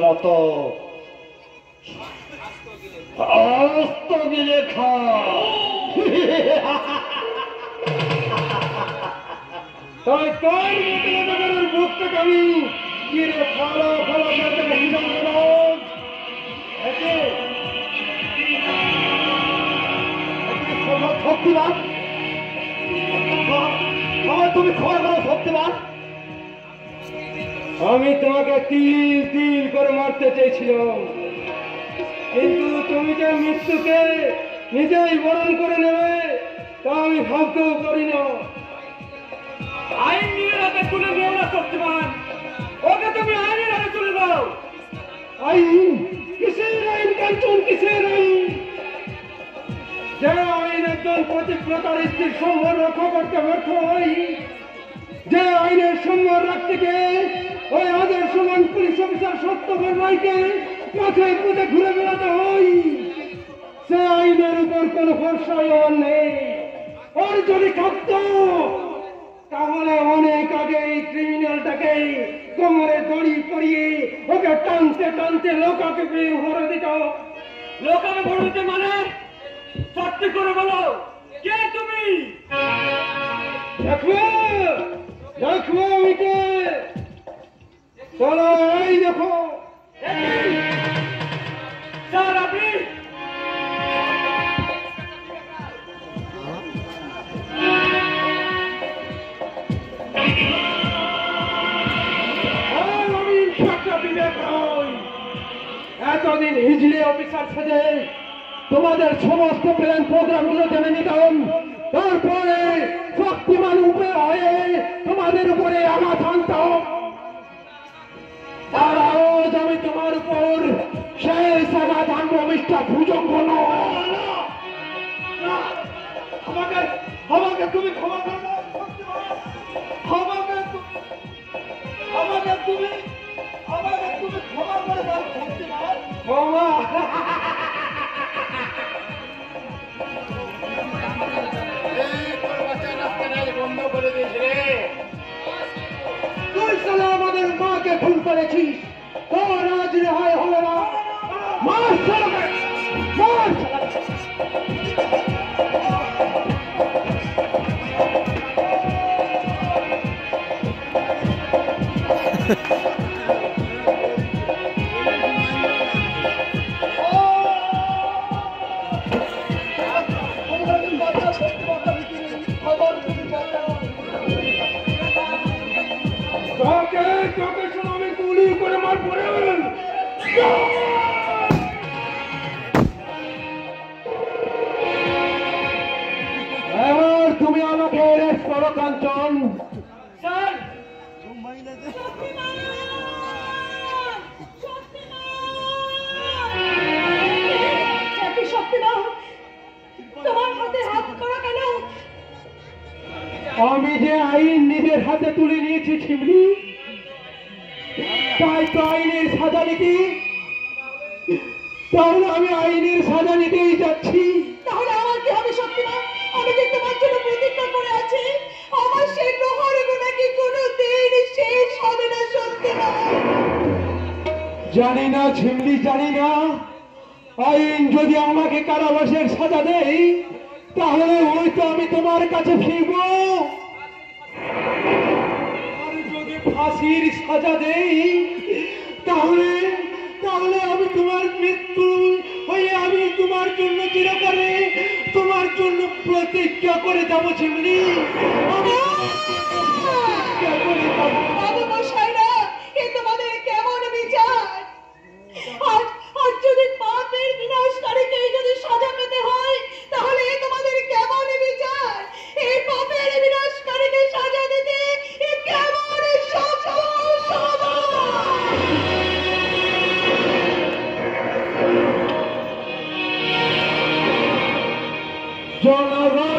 মতো আস্ত গিলে খা তাই তোর মতো বুকটাকে আমি গিরে ফলো ফলো করতে বসলাম। শক্তিমান তুমি খবর করো শক্তিমান, আমি তোমাকে তিল তিল করে মারতে চেয়েছিলাম, কিন্তু তুমি যে মৃত্যুকে নিজেই বরণ করে নেবে তা আমি ভাবতেও পারি না। আইন নিয়ে রাতে তুলে নিও না শক্তিমান, ওকে তুমি আইনের হাতে তুলে দাও। আইন? কিসের আইন কাঞ্চন, কিসের আইন? যে আইন একজন প্রতিক্রিয়ার স্ত্রীর সম্মান রক্ষা করতে ব্যর্থ হয়, যে আইনের সম্মান রাখতে গিয়ে ওই আদর্শবান পুলিশ অফিসার সত্যধর রায়কে মাথায় পুঁতে ঘুরে বেড়াতে হয়, সে আইনের উপর কোন ভরসাই ওর নেই। ওর যদি থাকত তাহলে অনেক আগে এই ক্রিমিনালটাকে কোমরে দড়ি পরিয়ে ওকে টানতে টানতে লোকাকে ভরে দিত। লোকাকে ভরে দিতে মানে সত্যি করে বলো, কে তুমি? দেখো দেখো আমি কে, চলো এই দেখো। স্যার আপনি? আমি ইন্সপেক্টর বিবেক রায়। এতদিন হিজড়ে অফিসার সেজে তোমাদের সমস্ত প্ল্যান প্রোগ্রাম গুলো জেনে নিতাম, তারপরে শক্তিমান উপরে হয়ে তোমাদের উপরে আঘাত আনতাম। আর আজ আমি তোমার উপর শেষ আঘাত আনবো মিস্টার ভুজঙ্গ। আমাকে আমাকে তুমি ক্ষমা করো, আমাকে আমাকে তুমি ক্ষমা করে দাও শক্তিমান। ক্ষমা? বন্ধ করে দিয়েছিলে তুই, সালা আমাদের মাকে খুন করেছিস, তোর আজ রেহাই হবে না। মার সালাকে, মার আমি গুলি করে মার পড়ে এবার তুমি আমাকে অ্যারেস্ট করো কাঞ্চন। স্যার আমি যে আইন নিজের হাতে তুলে নিয়েছি ছিমলি, তাই তো আইনের সাজা নিতে, তাহলে আমি আইনের সাজা নিতেই যাচ্ছি। তাহলে আমার কি হবে শক্তিমান? আমি যে তোমার জন্য প্রতিজ্ঞা করে আছি, আমার সেই প্রহর গুণা কি কোনোদিন শেষ হবে না শক্তিমান? জানি না ছিমলি, জানি না। আইন যদি আমাকে কারাবাসের সাজা দেয় তাহলে হয়তো আমি তোমার কাছে ফিরব, আর যদি ফাঁসির সাজা দেই তাহলে তাহলে আমি তোমার মৃত্যু হয়ে আমি তোমার জন্য চিরকালে তোমার জন্য প্রতিজ্ঞা করে যাবো ছিমলি। বাবু মশাইরা, এ তোমাদের কেমন বিচার? আর যদি পাপের বিনাশকারীকে যদি সাজা পেতে হয় তাহলে এ তোমাদের কেমন বিচার? এই পাপের বিনাশকারীকে সাজা দিতে এ কেমন জনগণ